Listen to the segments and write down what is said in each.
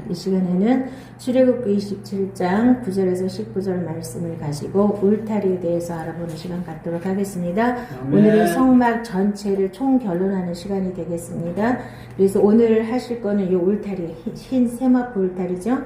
이 시간에는 출애굽기 27장 9절에서 19절 말씀을 가지고 울타리에 대해서 알아보는 시간 갖도록 하겠습니다. 오늘은 성막 전체를 총결론하는 시간이 되겠습니다. 그래서 오늘 하실 거는 이 울타리, 흰 세마포 울타리죠.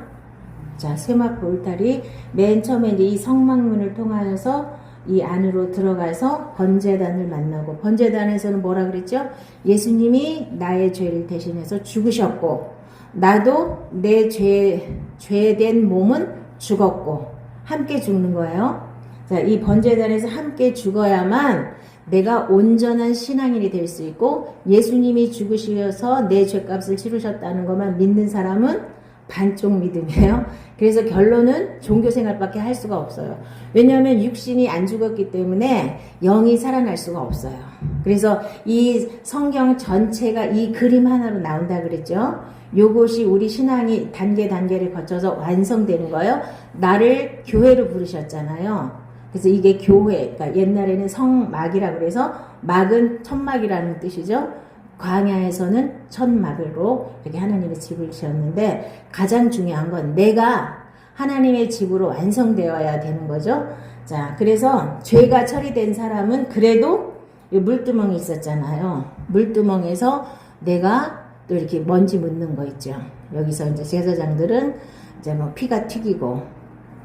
자, 세마포 울타리 맨 처음에 이 성막문을 통하여서 이 안으로 들어가서 번제단을 만나고, 번제단에서는 뭐라 그랬죠? 예수님이 나의 죄를 대신해서 죽으셨고 나도 내 죄된 몸은 죽었고 함께 죽는 거예요. 자, 이 번제단에서 함께 죽어야만 내가 온전한 신앙인이 될 수 있고, 예수님이 죽으셔서 내 죄값을 치르셨다는 것만 믿는 사람은 반쪽 믿음이에요. 그래서 결론은 종교생활밖에 할 수가 없어요. 왜냐하면 육신이 안 죽었기 때문에 영이 살아날 수가 없어요. 그래서 이 성경 전체가 이 그림 하나로 나온다 그랬죠. 요것이 우리 신앙이 단계를 거쳐서 완성되는 거예요. 나를 교회로 부르셨잖아요. 그래서 이게 교회, 그러니까 옛날에는 성막이라고 그래서 막은 천막이라는 뜻이죠. 광야에서는 천막으로 이렇게 하나님의 집을 지었는데, 가장 중요한 건 내가 하나님의 집으로 완성되어야 되는 거죠. 자, 그래서 죄가 처리된 사람은 그래도 이 물두멍이 있었잖아요. 물두멍에서 내가 또 이렇게 먼지 묻는 거 있죠. 여기서 이제 제사장들은 이제 뭐 피가 튀기고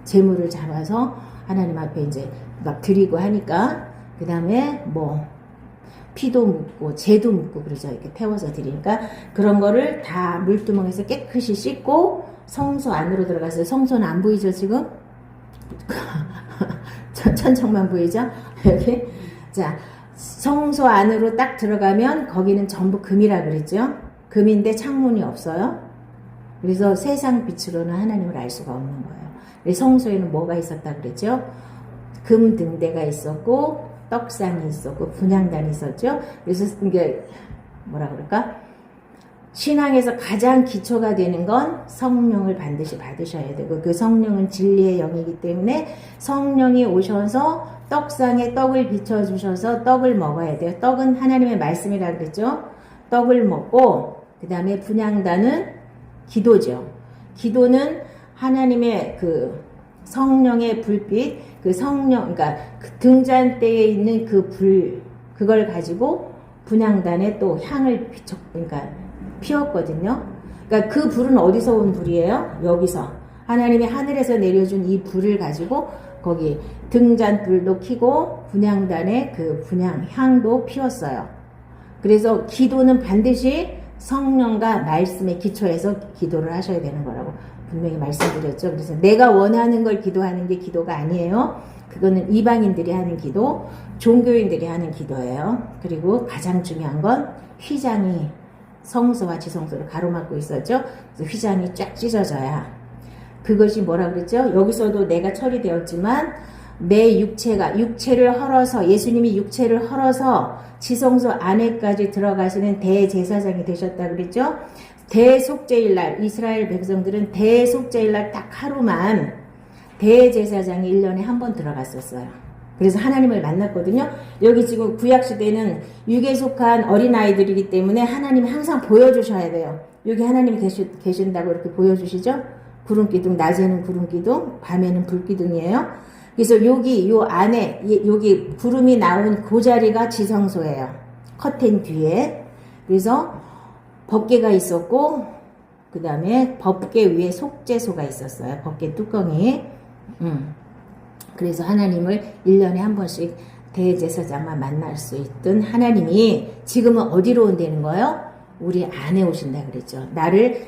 제물을 잡아서 하나님 앞에 이제 막 드리고 하니까, 그 다음에 뭐 피도 묻고 재도 묻고 그러죠. 이렇게 태워서 드리니까 그런 거를 다 물두멍에서 깨끗이 씻고 성소 안으로 들어갔어요. 성소는 안 보이죠 지금? 천청만 보이죠? 여기. 자, 성소 안으로 딱 들어가면 거기는 전부 금이라 그랬죠. 금인데 창문이 없어요. 그래서 세상 빛으로는 하나님을 알 수가 없는 거예요. 성소에는 뭐가 있었다 그랬죠? 금 등대가 있었고 떡상이 있었고 분향단이 있었죠. 그래서 이게 뭐라 그럴까? 신앙에서 가장 기초가 되는 건 성령을 반드시 받으셔야 되고, 그 성령은 진리의 영이기 때문에 성령이 오셔서 떡상에 떡을 비춰주셔서 떡을 먹어야 돼요. 떡은 하나님의 말씀이라 그랬죠. 떡을 먹고, 그 다음에 분향단은 기도죠. 기도는 하나님의 그 성령의 불빛, 그 성령, 그러니까 그 등잔대에 있는 그 불, 그걸 가지고 분향단에 또 향을 그러니까 피웠거든요. 그러니까 그 불은 어디서 온 불이에요? 여기서 하나님이 하늘에서 내려준 이 불을 가지고 거기 등잔 불도 켜고 분향단에 그 분향 향도 피웠어요. 그래서 기도는 반드시 성령과 말씀의 기초에서 기도를 하셔야 되는 거라고 분명히 말씀드렸죠. 그래서 내가 원하는 걸 기도하는 게 기도가 아니에요. 그거는 이방인들이 하는 기도, 종교인들이 하는 기도예요. 그리고 가장 중요한 건 휘장이 성소와 지성소를 가로막고 있었죠. 그래서 휘장이 쫙 찢어져야, 그것이 뭐라 그랬죠? 여기서도 내가 처리되었지만 내 육체를 헐어서, 예수님이 육체를 헐어서 지성소 안에까지 들어가시는 대제사장이 되셨다 그랬죠. 대속죄일날, 이스라엘 백성들은 대속죄일날 딱 하루만 대제사장이 1년에 한 번 들어갔었어요. 그래서 하나님을 만났거든요. 여기 지금 구약시대는 육에 속한 어린아이들이기 때문에 하나님이 항상 보여주셔야 돼요. 여기 하나님이 계신다고 이렇게 보여주시죠. 구름기둥, 낮에는 구름기둥, 밤에는 불기둥이에요. 그래서 여기 요 안에 여기 구름이 나온 그 자리가 지성소예요. 커튼 뒤에. 그래서 법궤가 있었고, 그 다음에 법궤 위에 속죄소가 있었어요. 법궤 뚜껑이. 그래서 하나님을 1년에 한 번씩 대제사장만 만날 수 있던 하나님이 지금은 어디로 온다는 거예요? 우리 안에 오신다 그랬죠.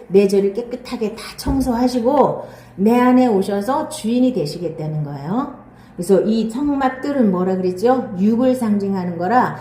내 죄를 깨끗하게 다 청소하시고 내 안에 오셔서 주인이 되시겠다는 거예요. 그래서 이 성막들은 뭐라 그랬죠? 육을 상징하는 거라,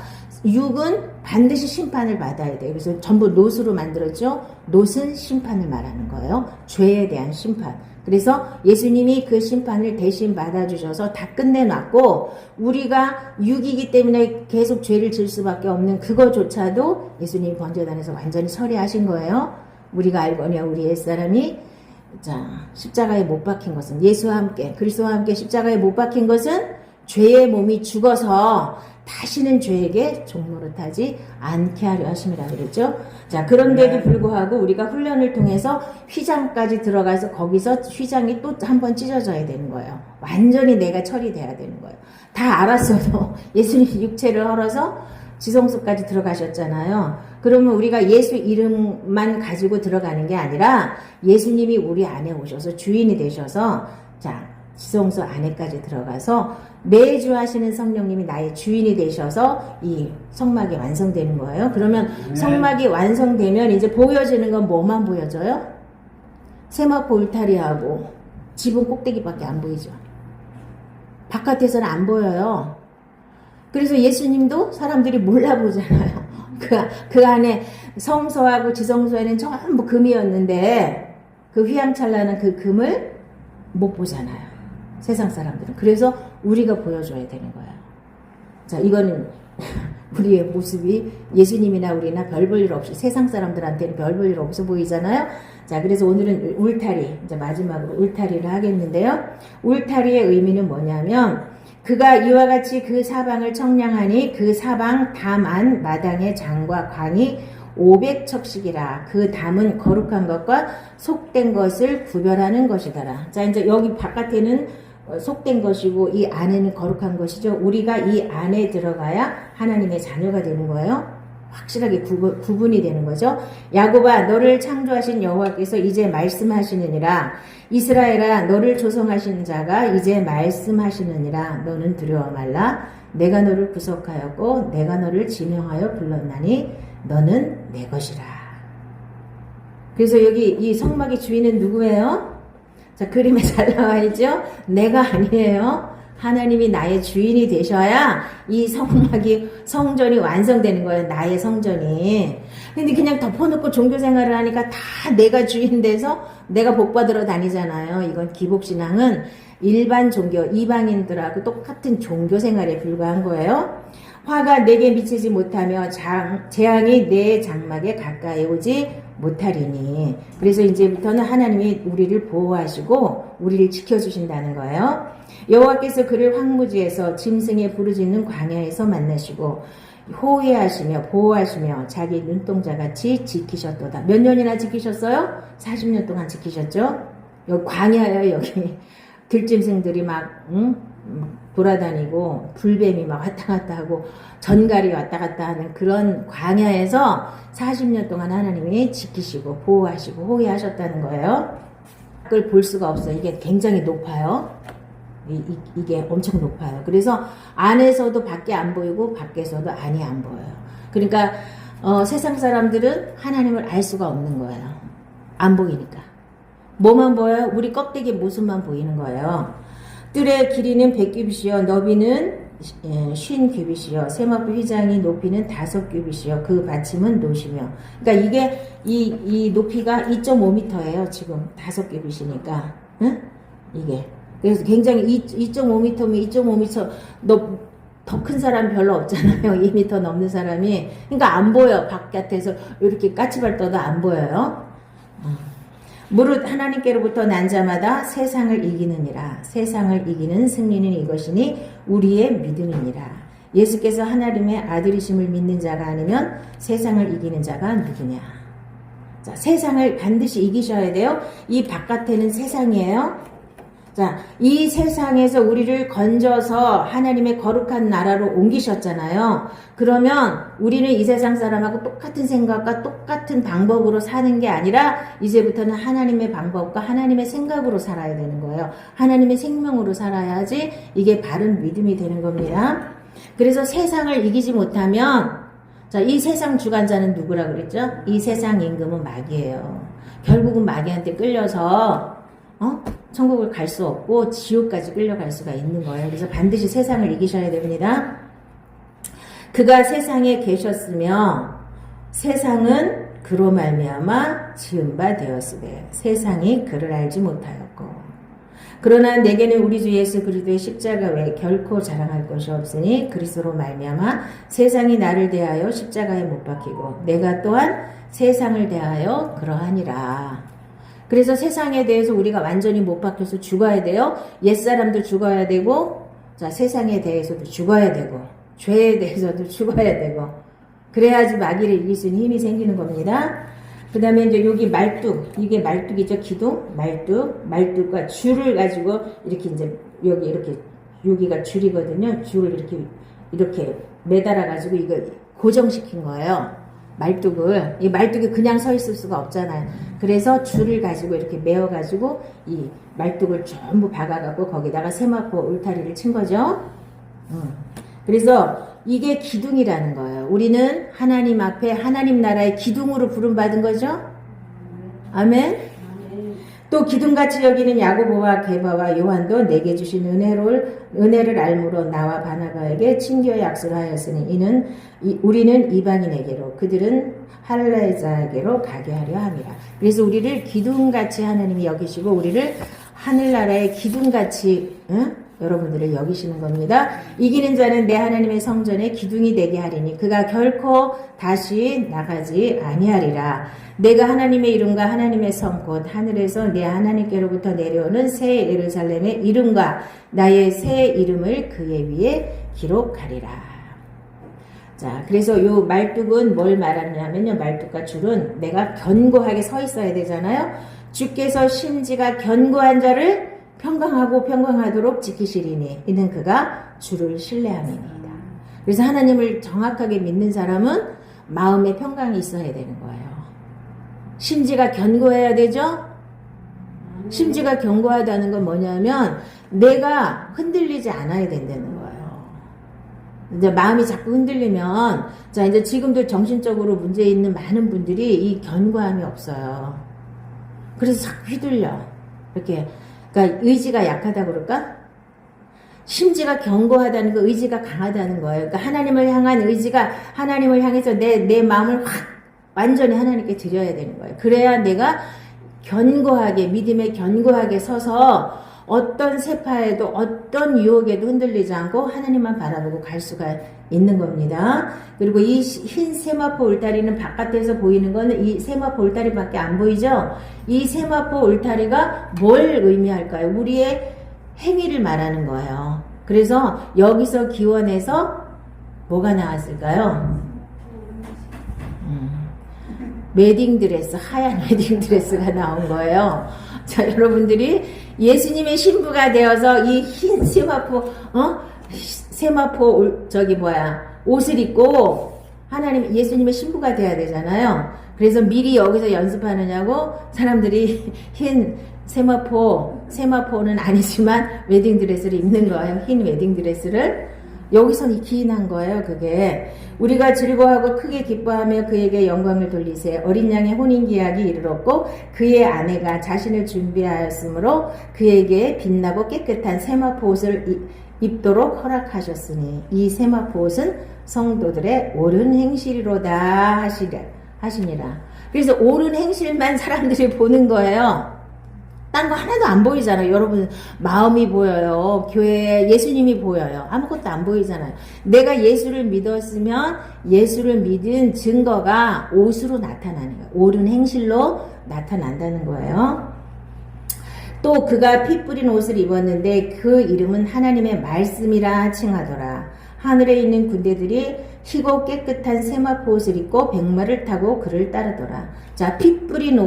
육은 반드시 심판을 받아야 돼요. 그래서 전부 놋으로 만들었죠. 놋은 심판을 말하는 거예요. 죄에 대한 심판. 그래서 예수님이 그 심판을 대신 받아주셔서 다 끝내놨고, 우리가 육이기 때문에 계속 죄를 질 수밖에 없는 그거조차도 예수님 번제단에서 완전히 처리하신 거예요. 우리가 알거니와 우리 옛사람이, 자, 십자가에 못 박힌 것은, 예수와 함께, 그리스도와 함께 십자가에 못 박힌 것은 죄의 몸이 죽어서 다시는 죄에게 종노릇하지 않게 하려 하심이라 그랬죠. 자, 그런데도 불구하고 우리가 훈련을 통해서 휘장까지 들어가서 거기서 휘장이 또 한 번 찢어져야 되는 거예요. 완전히 내가 처리돼야 되는 거예요. 다 알았어도 예수님이 육체를 헐어서 지성소까지 들어가셨잖아요. 그러면 우리가 예수 이름만 가지고 들어가는 게 아니라 예수님이 우리 안에 오셔서 주인이 되셔서 자, 지성소 안에까지 들어가서 매주 하시는 성령님이 나의 주인이 되셔서 이 성막이 완성되는 거예요. 그러면 성막이 완성되면 이제 보여지는 건 뭐만 보여져요? 세마포 울타리하고 지붕 꼭대기밖에 안 보이죠. 바깥에서는 안 보여요. 그래서 예수님도 사람들이 몰라보잖아요. 그 안에 성소하고 지성소에는 전부 금이었는데 그 휘황찬란한 그 금을 못 보잖아요. 세상 사람들은. 그래서 우리가 보여줘야 되는 거예요. 자, 이거는 우리의 모습이 예수님이나 우리나 별 볼 일 없이 세상 사람들한테는 별 볼 일 없어 보이잖아요. 자, 그래서 오늘은 울타리, 이제 마지막으로 울타리를 하겠는데요. 울타리의 의미는 뭐냐면 그가 이와 같이 그 사방을 청량하니 그 사방 담 안 마당의 장과 광이 500척씩이라. 그 담은 거룩한 것과 속된 것을 구별하는 것이더라. 자, 이제 여기 바깥에는 속된 것이고 이 안에는 거룩한 것이죠. 우리가 이 안에 들어가야 하나님의 자녀가 되는 거예요. 확실하게 구분이 되는 거죠. 야곱아, 너를 창조하신 여호와께서 이제 말씀하시느니라. 이스라엘아, 너를 조성하신 자가 이제 말씀하시느니라. 너는 두려워 말라. 내가 너를 구속하였고 내가 너를 지명하여 불렀나니 너는 내 것이라. 그래서 여기 이 성막의 주인은 누구예요? 자, 그림에 잘 나와 있죠? 내가 아니에요. 하나님이 나의 주인이 되셔야 이 성전이 완성되는 거예요. 나의 성전이. 근데 그냥 덮어놓고 종교생활을 하니까 다 내가 주인 돼서 내가 복받으러 다니잖아요. 이건 기복신앙은 일반 종교, 이방인들하고 똑같은 종교생활에 불과한 거예요. 화가 내게 미치지 못하며 재앙이 내 장막에 가까이 오지 못하리니. 그래서 이제부터는 하나님이 우리를 보호하시고 우리를 지켜주신다는 거예요. 여호와께서 그를 황무지에서 짐승의 부르짖는 광야에서 만나시고 호위하시며 보호하시며 자기 눈동자같이 지키셨도다. 몇 년이나 지키셨어요? 40년 동안 지키셨죠? 여기 광야예요. 여기 들짐승들이 막 돌아다니고 불뱀이 막 왔다 갔다 하고 전갈이 왔다 갔다 하는 그런 광야에서 40년 동안 하나님이 지키시고 보호하시고 호위하셨다는 거예요. 그걸 볼 수가 없어요. 이게 굉장히 높아요. 이게 엄청 높아요. 그래서 안에서도 밖에 안 보이고 밖에서도 안이 안 보여요. 그러니까 세상 사람들은 하나님을 알 수가 없는 거예요. 안 보이니까. 뭐만 보여요? 우리 껍데기 모습만 보이는 거예요. 뜰의 길이는 100규빗이요 너비는 50규빗이요 세마포 휘장이 높이는 5규빗이요 그 받침은 노시며. 그러니까 이게 이 높이가 2.5m예요. 지금 5규빗이니까. 응? 이게 그래서 굉장히 2.5m면 2.5m 더 큰 사람 별로 없잖아요. 2m 넘는 사람이. 그러니까 안 보여. 바깥에서 이렇게 까치발 떠도 안 보여요. 무릇 하나님께로부터 난 자마다 세상을 이기느니라. 세상을 이기는 승리는 이것이니 우리의 믿음이니라. 예수께서 하나님의 아들이심을 믿는 자가 아니면 세상을 이기는 자가 누구냐. 자, 세상을 반드시 이기셔야 돼요. 이 바깥에는 세상이에요. 자, 이 세상에서 우리를 건져서 하나님의 거룩한 나라로 옮기셨잖아요. 그러면 우리는 이 세상 사람하고 똑같은 생각과 똑같은 방법으로 사는 게 아니라 이제부터는 하나님의 방법과 하나님의 생각으로 살아야 되는 거예요. 하나님의 생명으로 살아야지 이게 바른 믿음이 되는 겁니다. 그래서 세상을 이기지 못하면 자, 이 세상 주관자는 누구라 그랬죠? 이 세상 임금은 마귀예요. 결국은 마귀한테 끌려서 천국을 갈 수 없고 지옥까지 끌려갈 수가 있는 거예요. 그래서 반드시 세상을 이기셔야 됩니다. 그가 세상에 계셨으며 세상은 그로 말미암아 지은 바 되었으되 세상이 그를 알지 못하였고 그러나 내게는 우리 주 예수 그리스도의 십자가 외에 결코 자랑할 것이 없으니 그리스도로 말미암아 세상이 나를 대하여 십자가에 못 박히고 내가 또한 세상을 대하여 그러하니라. 그래서 세상에 대해서 우리가 완전히 못 박혀서 죽어야 돼요. 옛사람도 죽어야 되고 자, 세상에 대해서도 죽어야 되고, 죄에 대해서도 죽어야 되고, 그래야지 마귀를 이길 수 있는 힘이 생기는 겁니다. 그 다음에 이제 여기 말뚝, 이게 말뚝이죠, 기둥? 말뚝과 줄을 가지고 이렇게 이제 여기 이렇게, 여기가 줄이거든요. 줄을 이렇게 매달아가지고 이거 고정시킨 거예요. 말뚝을. 이 말뚝이 그냥 서 있을 수가 없잖아요. 그래서 줄을 가지고 이렇게 메어가지고 이 말뚝을 전부 박아갖고 거기다가 세마포 울타리를 친 거죠. 그래서 이게 기둥이라는 거예요. 우리는 하나님 앞에 하나님 나라의 기둥으로 부름받은 거죠. 아멘. 또 기둥같이 여기는 야고보와 게바와 요한도 내게 주신 은혜를 알므로 나와 바나바에게 친교의 약속을 하였으니 우리는 이방인에게로 그들은 할례자에게로 가게 하려 함이라. 그래서 우리를 기둥같이 하나님이 여기시고 우리를 하늘나라의 기둥같이 여러분들을 여기시는 겁니다. 이기는 자는 내 하나님의 성전에 기둥이 되게 하리니 그가 결코 다시 나가지 아니하리라. 내가 하나님의 이름과 하나님의 성 곧 하늘에서 내 하나님께로부터 내려오는 새 예루살렘의 이름과 나의 새 이름을 그의 위에 기록하리라. 자, 그래서 요 말뚝은 뭘 말하냐면요. 말뚝과 줄은 내가 견고하게 서 있어야 되잖아요. 주께서 심지가 견고한 자를 평강하고 평강하도록 지키시리니 이는 그가 주를 신뢰함이니이다. 그래서 하나님을 정확하게 믿는 사람은 마음에 평강이 있어야 되는 거예요. 심지가 견고해야 되죠? 심지가 견고하다는 건 뭐냐면 내가 흔들리지 않아야 된다는 거예요. 이제 마음이 자꾸 흔들리면 자 이제 지금도 정신적으로 문제 있는 많은 분들이 이 견고함이 없어요. 그래서 자꾸 휘둘려. 이렇게 그러니까 의지가 약하다고 그럴까? 심지가 견고하다는 거, 의지가 강하다는 거예요. 그러니까 하나님을 향한 의지가 하나님을 향해서 내 마음을 확 완전히 하나님께 드려야 되는 거예요. 그래야 내가 견고하게 믿음에 견고하게 서서 어떤 세파에도 어떤 유혹에도 흔들리지 않고 하나님만 바라보고 갈 수가 있는 겁니다. 그리고 이 흰 세마포 울타리는 바깥에서 보이는 거는 이 세마포 울타리밖에 안 보이죠? 이 세마포 울타리가 뭘 의미할까요? 우리의 행위를 말하는 거예요. 그래서 여기서 기원해서 뭐가 나왔을까요? 웨딩드레스, 하얀 웨딩드레스가 나온 거예요. 자, 여러분들이 예수님의 신부가 되어서 이 흰 세마포 옷을 입고 하나님 예수님의 신부가 돼야 되잖아요. 그래서 미리 여기서 연습하느냐고 사람들이 흰 세마포는 아니지만 웨딩드레스를 입는 거예요. 흰 웨딩드레스를. 여기서 기인한 거예요. 그게 우리가 즐거워하고 크게 기뻐하며 그에게 영광을 돌리세. 어린 양의 혼인기약이 이르렀고 그의 아내가 자신을 준비하였으므로 그에게 빛나고 깨끗한 세마포 옷을 입도록 허락하셨으니 이 세마포 옷은 성도들의 옳은 행실이로다 하시니라. 그래서 옳은 행실만 사람들이 보는 거예요. 딴 거 하나도 안 보이잖아요. 여러분 마음이 보여요. 교회에 예수님이 보여요. 아무것도 안 보이잖아요. 내가 예수를 믿었으면 예수를 믿은 증거가 옷으로 나타나는 거예요. 옳은 행실로 나타난다는 거예요. 또 그가 피 뿌린 옷을 입었는데 그 이름은 하나님의 말씀이라 칭하더라. 하늘에 있는 군대들이 희고 깨끗한 세마포 옷을 입고 백마를 타고 그를 따르더라. 자, 피 뿌린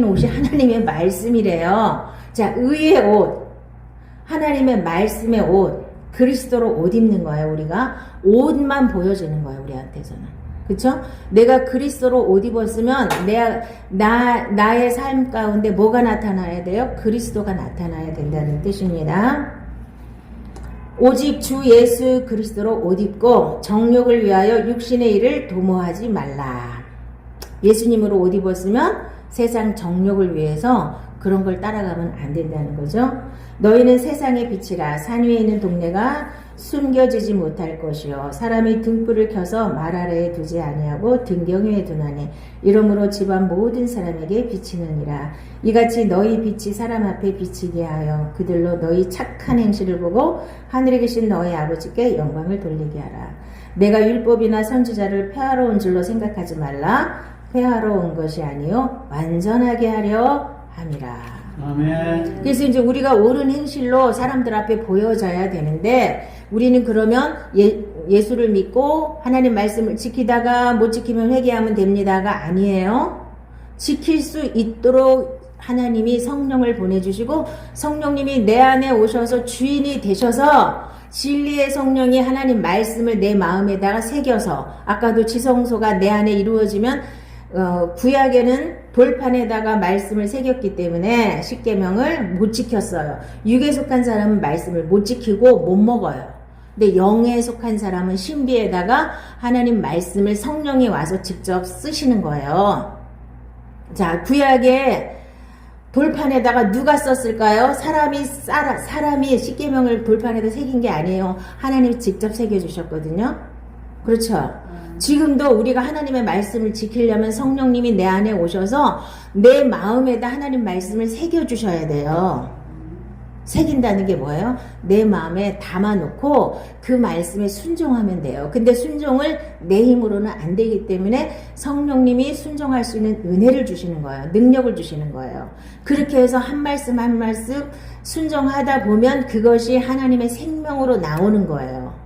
옷이 하나님의 말씀이래요. 자, 의의 옷, 하나님의 말씀의 옷, 그리스도로 옷 입는 거예요. 우리가 옷만 보여지는 거예요. 우리한테서는. 그쵸? 내가 그리스도로 옷 입었으면 나의 삶 가운데 뭐가 나타나야 돼요? 그리스도가 나타나야 된다는 뜻입니다. 오직 주 예수 그리스도로 옷 입고 정욕을 위하여 육신의 일을 도모하지 말라. 예수님으로 옷 입었으면 세상 정욕을 위해서 그런 걸 따라가면 안 된다는 거죠. 너희는 세상의 빛이라. 산 위에 있는 동네가 숨겨지지 못할 것이요 사람이 등불을 켜서 말 아래에 두지 아니하고 등경 위에 두나니 이러므로 집안 모든 사람에게 비치느니라. 이같이 너희 빛이 사람 앞에 비치게 하여 그들로 너희 착한 행실을 보고 하늘에 계신 너희 아버지께 영광을 돌리게 하라. 내가 율법이나 선지자를 폐하러 온 줄로 생각하지 말라. 폐하러 온 것이 아니요 완전하게 하려 함이라. 아멘. 그래서 이제 우리가 옳은 행실로 사람들 앞에 보여져야 되는데 우리는 그러면 예수를 믿고 하나님 말씀을 지키다가 못 지키면 회개하면 됩니다가 아니에요. 지킬 수 있도록 하나님이 성령을 보내주시고 성령님이 내 안에 오셔서 주인이 되셔서 진리의 성령이 하나님 말씀을 내 마음에다가 새겨서 아까도 지성소가 내 안에 이루어지면 구약에는 돌판에다가 말씀을 새겼기 때문에 십계명을 못 지켰어요. 육에 속한 사람은 말씀을 못 지키고 못 먹어요. 근데 영에 속한 사람은 신비에다가 하나님 말씀을 성령이 와서 직접 쓰시는 거예요. 자, 구약에 돌판에다가 누가 썼을까요? 사람이 십계명을 돌판에다 새긴 게 아니에요. 하나님이 직접 새겨주셨거든요. 그렇죠? 지금도 우리가 하나님의 말씀을 지키려면 성령님이 내 안에 오셔서 내 마음에다 하나님 말씀을 새겨주셔야 돼요. 새긴다는 게 뭐예요? 내 마음에 담아놓고 그 말씀에 순종하면 돼요. 근데 순종을 내 힘으로는 안 되기 때문에 성령님이 순종할 수 있는 은혜를 주시는 거예요. 능력을 주시는 거예요. 그렇게 해서 한 말씀 한 말씀 순종하다 보면 그것이 하나님의 생명으로 나오는 거예요.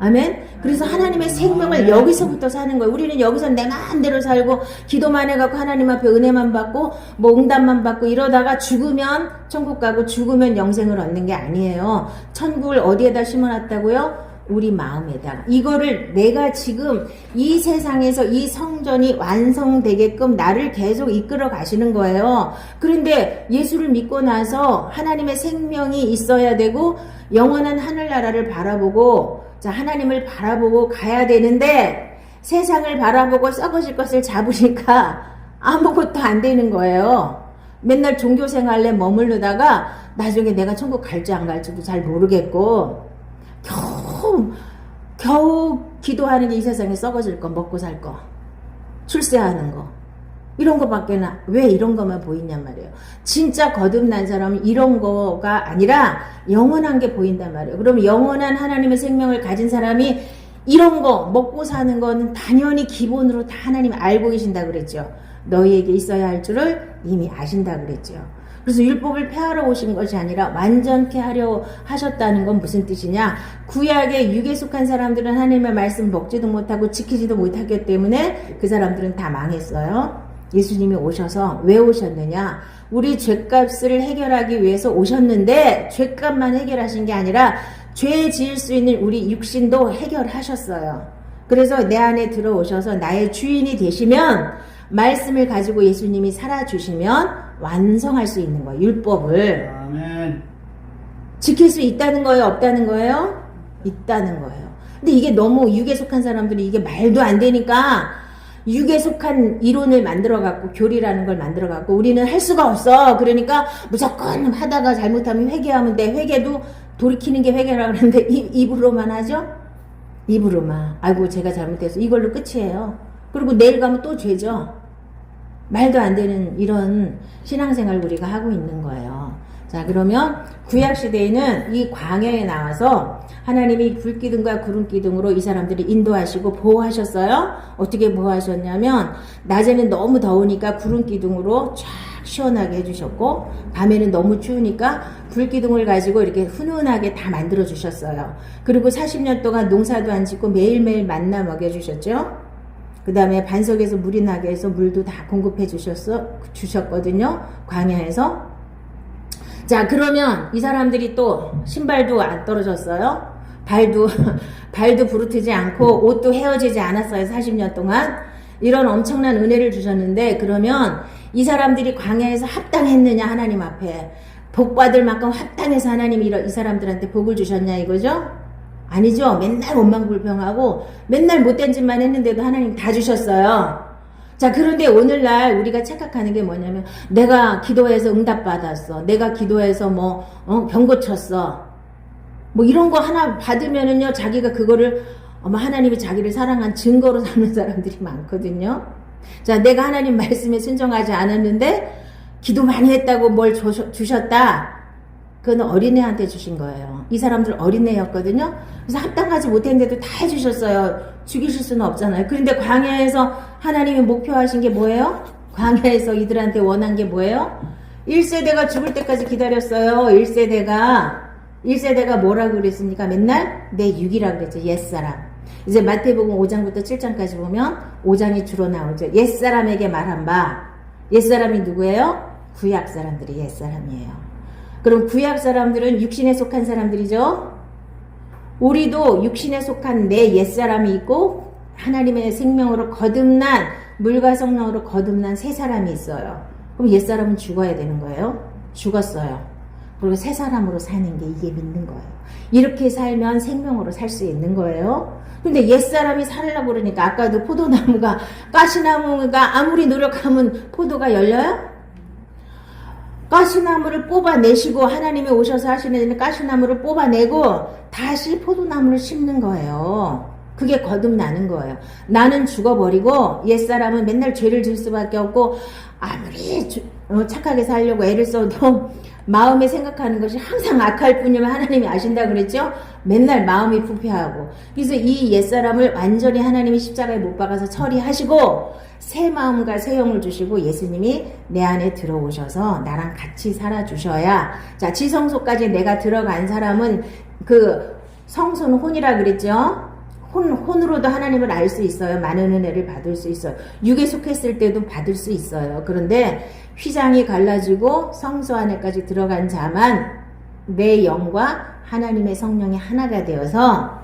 아멘? 그래서 하나님의 생명을 여기서부터 사는 거예요. 우리는 여기서 내 마음대로 살고 기도만 해갖고 하나님 앞에 은혜만 받고 뭐 응답만 받고 이러다가 죽으면 천국 가고 죽으면 영생을 얻는 게 아니에요. 천국을 어디에다 심어놨다고요? 우리 마음에다. 이거를 내가 지금 이 세상에서 이 성전이 완성되게끔 나를 계속 이끌어 가시는 거예요. 그런데 예수를 믿고 나서 하나님의 생명이 있어야 되고 영원한 하늘나라를 바라보고 자, 하나님을 바라보고 가야 되는데 세상을 바라보고 썩어질 것을 잡으니까 아무것도 안 되는 거예요. 맨날 종교생활에 머무르다가 나중에 내가 천국 갈지 안 갈지도 잘 모르겠고 겨우 기도하는 게 이 세상에 썩어질 거, 먹고 살 거, 출세하는 거 이런 거밖에 왜 이런 거만 보이냔 말이에요. 진짜 거듭난 사람은 이런 거가 아니라 영원한 게 보인단 말이에요. 그럼 영원한 하나님의 생명을 가진 사람이 이런 거 먹고 사는 거는 당연히 기본으로 다 하나님 알고 계신다 그랬죠. 너희에게 있어야 할 줄을 이미 아신다 그랬죠. 그래서 율법을 폐하러 오신 것이 아니라 완전케 하려 하셨다는 건 무슨 뜻이냐? 구약의 육에 속한 사람들은 하나님의 말씀 먹지도 못하고 지키지도 못하기 때문에 그 사람들은 다 망했어요. 예수님이 오셔서 왜 오셨느냐? 우리 죄값을 해결하기 위해서 오셨는데 죄값만 해결하신 게 아니라 죄 지을 수 있는 우리 육신도 해결하셨어요. 그래서 내 안에 들어오셔서 나의 주인이 되시면 말씀을 가지고 예수님이 살아주시면 완성할 수 있는 거예요. 율법을. 아멘. 지킬 수 있다는 거예요? 없다는 거예요? 있다는 거예요. 근데 이게 너무 육에 속한 사람들이 이게 말도 안 되니까 육에 속한 이론을 만들어갖고 교리라는 걸 만들어갖고 우리는 할 수가 없어. 그러니까 무조건 하다가 잘못하면 회개하면 돼. 회개도 돌이키는 게 회개라고 그러는데 입으로만 하죠? 입으로만. 아이고 제가 잘못해서 이걸로 끝이에요. 그리고 내일 가면 또 죄죠. 말도 안 되는 이런 신앙생활 우리가 하고 있는 거예요. 자, 그러면 구약시대에는 이 광야에 나와서 하나님이 불기둥과 구름기둥으로 이 사람들을 인도하시고 보호하셨어요. 어떻게 보호하셨냐면 낮에는 너무 더우니까 구름기둥으로 쫙 시원하게 해주셨고 밤에는 너무 추우니까 불기둥을 가지고 이렇게 훈훈하게 다 만들어 주셨어요. 그리고 40년 동안 농사도 안 짓고 매일매일 만나 먹여주셨죠. 그 다음에 반석에서 물이 나게 해서 물도 다 공급해 주셨거든요. 광야에서. 자, 그러면 이 사람들이 또 신발도 안 떨어졌어요. 발도 부르트지 않고 옷도 헤어지지 않았어요. 40년 동안. 이런 엄청난 은혜를 주셨는데 그러면 이 사람들이 광야에서 합당했느냐 하나님 앞에. 복받을 만큼 합당해서 하나님이 이 사람들한테 복을 주셨냐 이거죠? 아니죠. 맨날 원망불평하고 맨날 못된 짓만 했는데도 하나님 다 주셨어요. 자, 그런데 오늘날 우리가 착각하는 게 뭐냐면 내가 기도해서 응답받았어. 내가 기도해서 병 고쳤어. 뭐 이런 거 하나 받으면은요 자기가 그거를 하나님이 자기를 사랑한 증거로 삼는 사람들이 많거든요. 자, 내가 하나님 말씀에 순종하지 않았는데 기도 많이 했다고 뭘 주셨다. 그건 어린애한테 주신 거예요. 이 사람들 어린애였거든요. 그래서 합당하지 못했는데도 다 해주셨어요. 죽이실 수는 없잖아요. 그런데 광야에서 하나님이 목표하신 게 뭐예요? 광야에서 이들한테 원한 게 뭐예요? 1세대가 죽을 때까지 기다렸어요. 1세대가 뭐라고 그랬습니까? 맨날 내 육이라고 그랬죠. 옛사람. 이제 마태복음 5장부터 7장까지 보면 5장이 주로 나오죠. 옛사람에게 말한 바. 옛사람이 누구예요? 구약 사람들이 옛사람이에요. 그럼 구약 사람들은 육신에 속한 사람들이죠. 우리도 육신에 속한 내 옛사람이 있고 하나님의 생명으로 거듭난 물과 성령으로 거듭난 새 사람이 있어요. 그럼 옛사람은 죽어야 되는 거예요. 죽었어요. 그리고 새 사람으로 사는 게 이게 믿는 거예요. 이렇게 살면 생명으로 살 수 있는 거예요. 근데 옛사람이 살려고 그러니까 아까도 포도나무가 가시나무가 아무리 노력하면 포도가 열려요? 가시나무를 뽑아내시고 하나님이 오셔서 하시는 일은 가시나무를 뽑아내고 다시 포도나무를 심는 거예요. 그게 거듭나는 거예요. 나는 죽어버리고 옛사람은 맨날 죄를 질 수밖에 없고 아무리 착하게 살려고 애를 써도 마음에 생각하는 것이 항상 악할 뿐이면 하나님이 아신다 그랬죠? 맨날 마음이 부패하고. 그래서 이 옛사람을 완전히 하나님이 십자가에 못 박아서 처리하시고 새 마음과 새 영을 주시고 예수님이 내 안에 들어오셔서 나랑 같이 살아주셔야. 자, 지성소까지 내가 들어간 사람은 그 성소는 혼이라 그랬죠? 혼으로도 하나님을 알 수 있어요. 많은 은혜를 받을 수 있어요. 육에 속했을 때도 받을 수 있어요. 그런데 휘장이 갈라지고 성소 안에까지 들어간 자만 내 영과 하나님의 성령이 하나가 되어서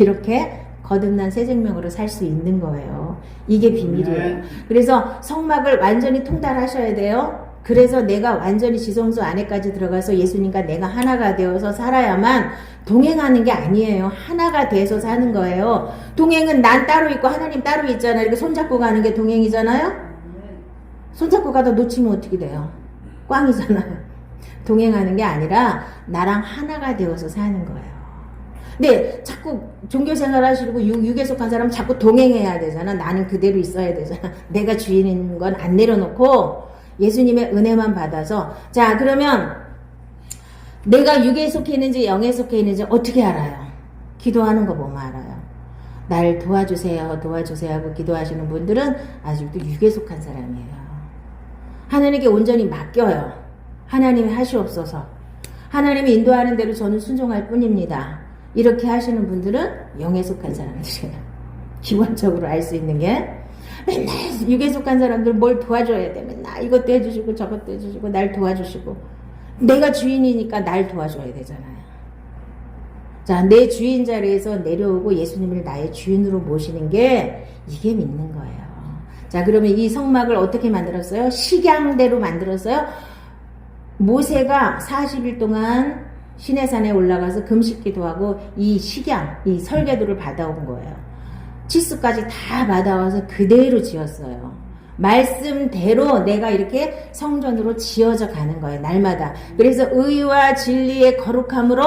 이렇게 거듭난 새 생명으로 살 수 있는 거예요. 이게 비밀이에요. 그래서 성막을 완전히 통달하셔야 돼요. 그래서 내가 완전히 지성소 안에까지 들어가서 예수님과 내가 하나가 되어서 살아야만 동행하는 게 아니에요. 하나가 돼서 사는 거예요. 동행은 난 따로 있고 하나님 따로 있잖아요. 이렇게 손잡고 가는 게 동행이잖아요. 손잡고 가다 놓치면 어떻게 돼요? 꽝이잖아요. 동행하는 게 아니라 나랑 하나가 되어서 사는 거예요. 근데 자꾸 종교생활 하시고 육에 속한 사람은 자꾸 동행해야 되잖아. 나는 그대로 있어야 되잖아. 내가 주인인 건 안 내려놓고 예수님의 은혜만 받아서. 자, 그러면 내가 육에 속해 있는지 영에 속해 있는지 어떻게 알아요? 기도하는 거 보면 알아요. 날 도와주세요 도와주세요 하고 기도하시는 분들은 아직도 육에 속한 사람이에요. 하나님께 온전히 맡겨요. 하나님이 하시옵소서. 하나님이 인도하는 대로 저는 순종할 뿐입니다. 이렇게 하시는 분들은 영에 속한 사람들이에요. 기본적으로 알 수 있는 게 맨날 육에 속한 사람들 뭘 도와줘야 돼. 맨날 이것도 해주시고 저것도 해주시고 날 도와주시고. 내가 주인이니까 날 도와줘야 되잖아요. 자, 내 주인 자리에서 내려오고 예수님을 나의 주인으로 모시는 게 이게 믿는 거예요. 자, 그러면 이 성막을 어떻게 만들었어요? 식양대로 만들었어요. 모세가 40일 동안 시내산에 올라가서 금식기도 하고 이 식양, 이 설계도를 받아온 거예요. 치수까지 다 받아와서 그대로 지었어요. 말씀대로 내가 이렇게 성전으로 지어져 가는 거예요. 날마다. 그래서 의와 진리의 거룩함으로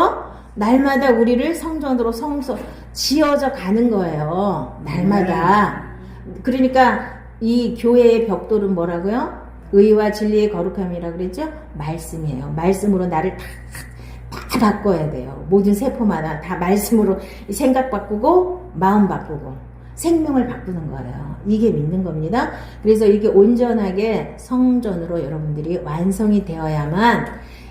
날마다 우리를 성전으로 지어져 가는 거예요. 날마다. 그러니까 이 교회의 벽돌은 뭐라고요? 의와 진리의 거룩함이라고 그랬죠? 말씀이에요. 말씀으로 나를 다 바꿔야 돼요. 모든 세포마다 다 말씀으로 생각 바꾸고 마음 바꾸고 생명을 바꾸는 거예요. 이게 믿는 겁니다. 그래서 이렇게 온전하게 성전으로 여러분들이 완성이 되어야만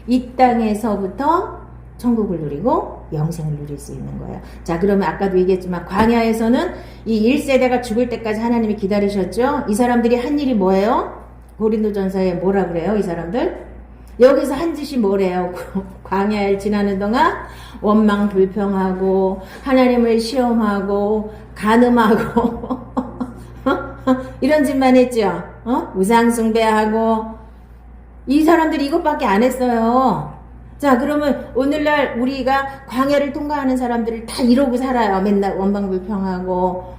이 땅에서부터 천국을 누리고 영생을 누릴 수 있는 거예요. 자, 그러면 아까도 얘기했지만 광야에서는 이 1세대가 죽을 때까지 하나님이 기다리셨죠? 이 사람들이 한 일이 뭐예요? 고린도전서에 뭐라 그래요? 이 사람들? 여기서 한 짓이 뭐래요? 광야를 지나는 동안 원망 불평하고 하나님을 시험하고 간음하고 이런 짓만 했죠. 우상 숭배하고. 이 사람들이 이것밖에 안 했어요. 자, 그러면 오늘날 우리가 광야를 통과하는 사람들을 다 이러고 살아요. 맨날 원망 불평하고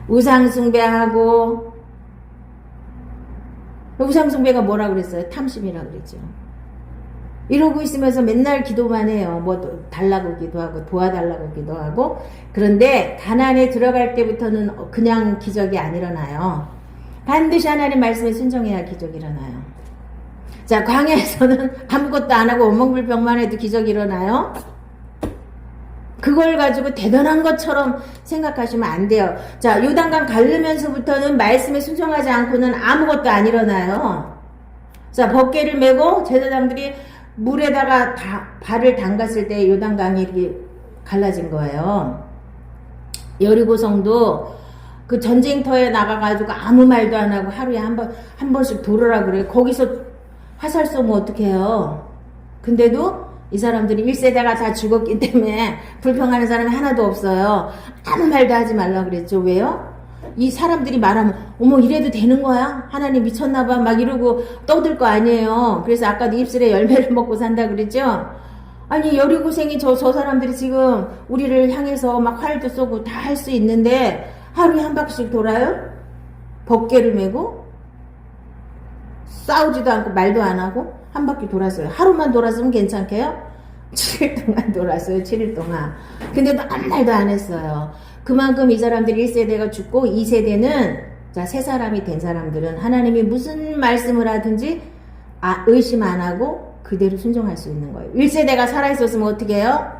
우상 숭배하고. 우상숭배가 뭐라 그랬어요? 탐심이라 그랬죠. 이러고 있으면서 맨날 기도만 해요. 뭐 달라고 기도하고 도와달라고 기도하고. 그런데 가나안에 들어갈 때부터는 그냥 기적이 안 일어나요. 반드시 하나님 말씀에 순종해야 기적이 일어나요. 자, 광야에서는 아무것도 안 하고 원망불평만 해도 기적이 일어나요. 그걸 가지고 대단한 것처럼 생각하시면 안 돼요. 자, 요단강 가르면서부터는 말씀에 순종하지 않고는 아무것도 안 일어나요. 자, 법궤를 메고 제사장들이 물에다가 발을 담갔을 때 요단강이 이렇게 갈라진 거예요. 여리고성도 그 전쟁터에 나가가지고 아무 말도 안 하고 하루에 한 번씩 돌으라 그래. 거기서 화살 쏘면 어떡해요. 근데도 이 사람들이 1세대가 다 죽었기 때문에 불평하는 사람이 하나도 없어요. 아무 말도 하지 말라 그랬죠. 왜요? 이 사람들이 말하면 어머 이래도 되는 거야? 하나님 미쳤나봐 막 이러고 떠들 거 아니에요. 그래서 아까도 입술에 열매를 먹고 산다 그랬죠. 아니 여리고생이 저 사람들이 지금 우리를 향해서 막 활도 쏘고 다 할 수 있는데 하루에 한 바퀴씩 돌아요? 법궤를 메고 싸우지도 않고 말도 안 하고 한 바퀴 돌았어요. 하루만 돌았으면 괜찮게요? 7일 동안 돌았어요. 7일 동안. 근데도 아무 말도 안 했어요. 그만큼 이 사람들이 1세대가 죽고 2세대는 자, 새 사람이 된 사람들은 하나님이 무슨 말씀을 하든지 의심 안 하고 그대로 순종할 수 있는 거예요. 1세대가 살아있었으면 어떻게 해요?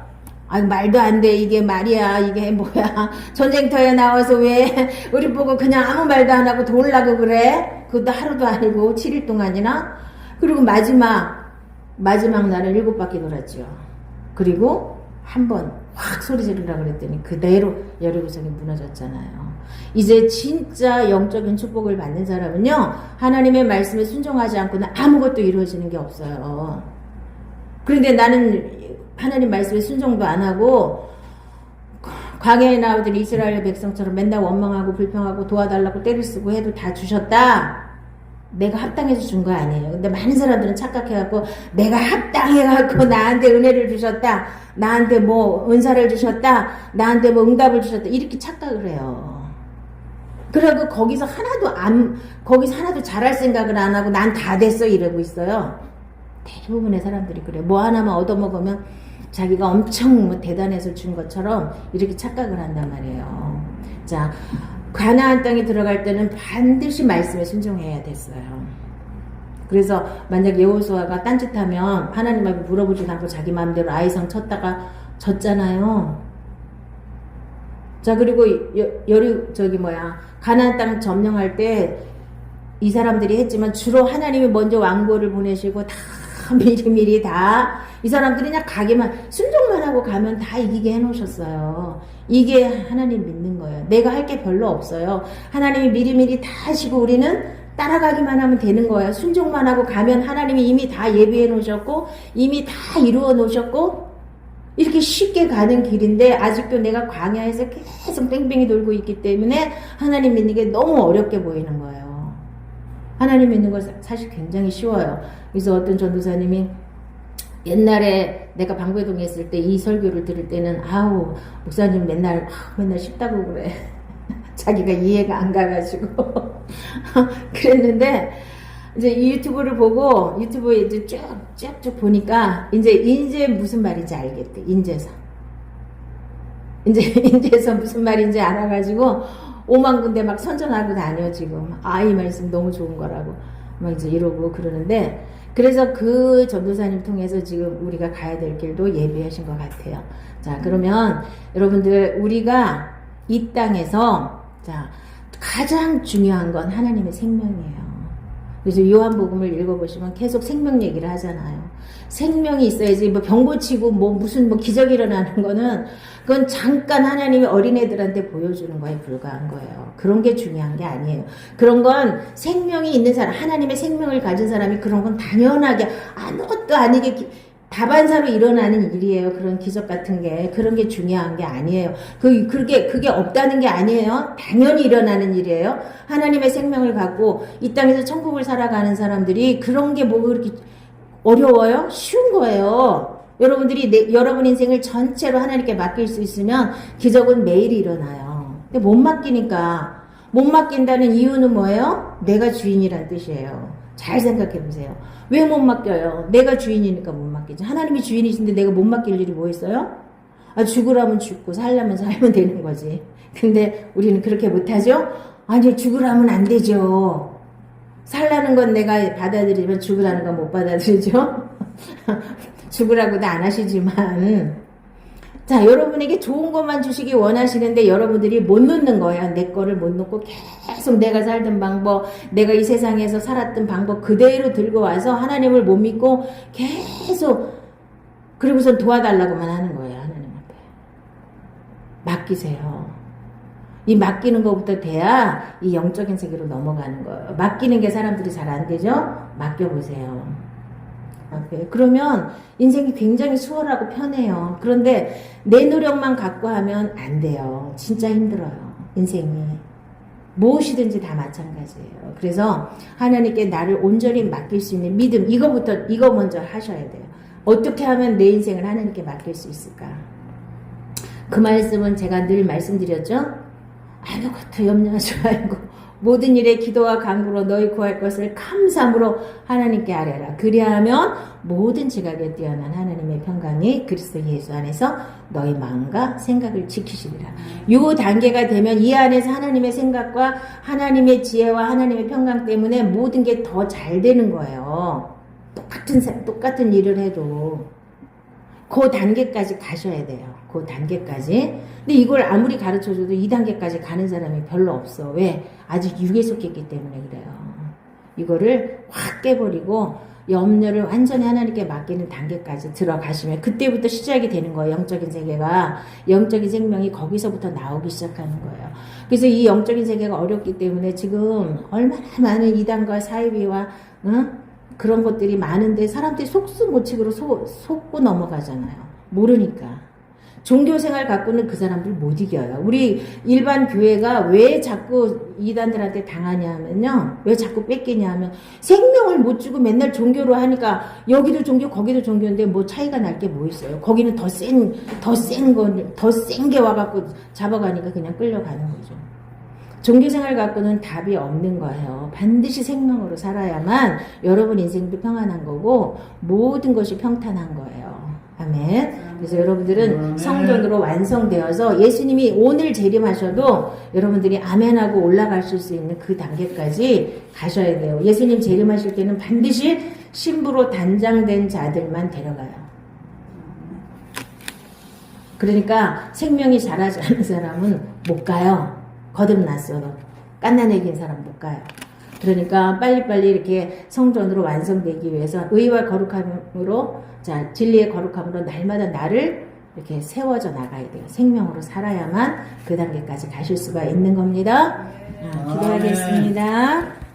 아, 말도 안 돼. 이게 말이야. 이게 뭐야. 전쟁터에 나와서 왜 우리 보고 그냥 아무 말도 안 하고 돌라고 그래? 그것도 하루도 아니고 7일 동안이나. 그리고 마지막 날은 7바퀴 돌았죠. 그리고 한 번 확 소리 지르라 그랬더니 그대로 여리고성이 무너졌잖아요. 이제 진짜 영적인 축복을 받는 사람은요, 하나님의 말씀에 순종하지 않고는 아무것도 이루어지는 게 없어요. 그런데 나는 하나님 말씀에 순종도 안 하고 광야에 나오던 이스라엘 백성처럼 맨날 원망하고 불평하고 도와달라고 때를 쓰고 해도 다 주셨다. 내가 합당해서 준 거 아니에요. 근데 많은 사람들은 착각해갖고 내가 합당해갖고 나한테 은혜를 주셨다. 나한테 뭐 은사를 주셨다. 나한테 뭐 응답을 주셨다. 이렇게 착각을 해요. 그리고 거기서 하나도 잘할 생각을 안 하고 난 다 됐어 이러고 있어요. 대부분의 사람들이 그래. 뭐 하나만 얻어먹으면 자기가 엄청 뭐 대단해서 준 것처럼 이렇게 착각을 한단 말이에요. 자, 가나안 땅에 들어갈 때는 반드시 말씀에 순종해야 됐어요. 그래서 만약 여호수아가 딴짓하면 하나님한테 물어보지도 않고 자기 마음대로 아이성 쳤다가 졌잖아요. 자, 그리고 가나안 땅 점령할 때 이 사람들이 했지만 주로 하나님이 먼저 왕고를 보내시고 다 미리미리 다 이 사람들이 그냥 가기만 순종만 하고 가면 다 이기게 해놓으셨어요. 이게 하나님 믿는 거예요. 내가 할 게 별로 없어요. 하나님이 미리미리 다 하시고 우리는 따라가기만 하면 되는 거예요. 순종만 하고 가면 하나님이 이미 다 예비해 놓으셨고 이미 다 이루어 놓으셨고 이렇게 쉽게 가는 길인데 아직도 내가 광야에서 계속 뺑뺑이 돌고 있기 때문에 하나님 믿는 게 너무 어렵게 보이는 거예요. 하나님 믿는 건 사실 굉장히 쉬워요. 그래서 어떤 전도사님이 옛날에 내가 방배동에 있을 때 이 설교를 들을 때는 아우 목사님 맨날 쉽다고 그래. 자기가 이해가 안 가가지고 그랬는데 이제 이 유튜브를 보고 유튜브에 이제 쭉쭉 보니까 이제 무슨 말인지 알겠대. 인제서 무슨 말인지 알아가지고 5만 군데 막 선전하고 다녀 지금. 이 말씀 너무 좋은 거라고 막 이제 이러고 그러는데 그래서 그 전도사님 통해서 지금 우리가 가야 될 길도 예비하신 것 같아요. 자, 그러면 여러분들 우리가 이 땅에서 자 가장 중요한 건 하나님의 생명이에요. 그래서 요한복음을 읽어보시면 계속 생명 얘기를 하잖아요. 생명이 있어야지 뭐 병 고치고 무슨 기적이 일어나는 거는 그건 잠깐 하나님이 어린애들한테 보여주는 거에 불과한 거예요. 그런 게 중요한 게 아니에요. 그런 건 생명이 있는 사람, 하나님의 생명을 가진 사람이 그런 건 당연하게 아무것도 아니게 다반사로 일어나는 일이에요. 그런 기적 같은 게. 그런 게 중요한 게 아니에요. 그게 없다는 게 아니에요. 당연히 일어나는 일이에요. 하나님의 생명을 갖고 이 땅에서 천국을 살아가는 사람들이 그런 게 뭐 그렇게 어려워요? 쉬운 거예요. 여러분들이 여러분 인생을 전체로 하나님께 맡길 수 있으면 기적은 매일 일어나요. 근데 못 맡긴다는 이유는 뭐예요? 내가 주인이란 뜻이에요. 잘 생각해 보세요. 왜 못 맡겨요? 내가 주인이니까 못 맡기지. 하나님이 주인이신데 내가 못 맡길 일이 뭐 있어요? 죽으라면 죽고 살려면 살면 되는 거지. 근데 우리는 그렇게 못하죠? 아니 죽으라면 안 되죠. 살라는 건 내가 받아들이면 죽으라는 건 못 받아들이죠. 죽으라고도 안 하시지만 자, 여러분에게 좋은 것만 주시기 원하시는데 여러분들이 못 놓는 거예요. 내 거를 못 놓고 계속 내가 살던 방법, 내가 이 세상에서 살았던 방법 그대로 들고 와서 하나님을 못 믿고 계속 그리고선 도와달라고만 하는 거예요. 하나님 앞에. 맡기세요. 이 맡기는 것부터 돼야 이 영적인 세계로 넘어가는 거예요. 맡기는 게 사람들이 잘 안 되죠? 맡겨보세요. 그러면 인생이 굉장히 수월하고 편해요. 그런데 내 노력만 갖고 하면 안 돼요. 진짜 힘들어요. 인생이. 무엇이든지 다 마찬가지예요. 그래서 하나님께 나를 온전히 맡길 수 있는 믿음, 이거 먼저 하셔야 돼요. 어떻게 하면 내 인생을 하나님께 맡길 수 있을까? 그 말씀은 제가 늘 말씀드렸죠? 아무것도 염려하지 말고 모든 일에 기도와 간구로 너희 구할 것을 감사함으로 하나님께 아뢰라. 그리하면 모든 지각에 뛰어난 하나님의 평강이 그리스도 예수 안에서 너희 마음과 생각을 지키시리라. 요 단계가 되면 이 안에서 하나님의 생각과 하나님의 지혜와 하나님의 평강 때문에 모든 게 더 잘 되는 거예요. 똑같은 일을 해도 그 단계까지 가셔야 돼요. 그 단계까지. 근데 이걸 아무리 가르쳐줘도 이 단계까지 가는 사람이 별로 없어. 왜? 아직 육에 속했기 때문에 그래요. 이거를 확 깨버리고 염려를 완전히 하나님께 맡기는 단계까지 들어가시면 그때부터 시작이 되는 거예요. 영적인 세계가. 영적인 생명이 거기서부터 나오기 시작하는 거예요. 그래서 이 영적인 세계가 어렵기 때문에 지금 얼마나 많은 이단과 사이비와 그런 것들이 많은데 사람들이 속수무책으로 속고 넘어가잖아요. 모르니까. 종교생활 갖고는 그 사람들 못 이겨요. 우리 일반 교회가 왜 자꾸 이단들한테 당하냐면요. 왜 자꾸 뺏기냐면 생명을 못 주고 맨날 종교로 하니까 여기도 종교 거기도 종교인데 뭐 차이가 날 게 뭐 있어요. 거기는 더 센 게 와갖고 잡아가니까 그냥 끌려가는 거죠. 종교생활 갖고는 답이 없는 거예요. 반드시 생명으로 살아야만 여러분 인생도 평안한 거고 모든 것이 평탄한 거예요. 아멘. 그래서 여러분들은 성전으로 완성되어서 예수님이 오늘 재림하셔도 여러분들이 아멘하고 올라가실 수 있는 그 단계까지 가셔야 돼요. 예수님 재림하실 때는 반드시 신부로 단장된 자들만 데려가요. 그러니까 생명이 자라지 않은 사람은 못 가요. 거듭났어도 깐난애기인 사람 못 가요. 그러니까 빨리빨리 이렇게 성전으로 완성되기 위해서 의와 거룩함으로 자 진리의 거룩함으로 날마다 나를 이렇게 세워져 나가야 돼요. 생명으로 살아야만 그 단계까지 가실 수가 있는 겁니다. 기도하겠습니다.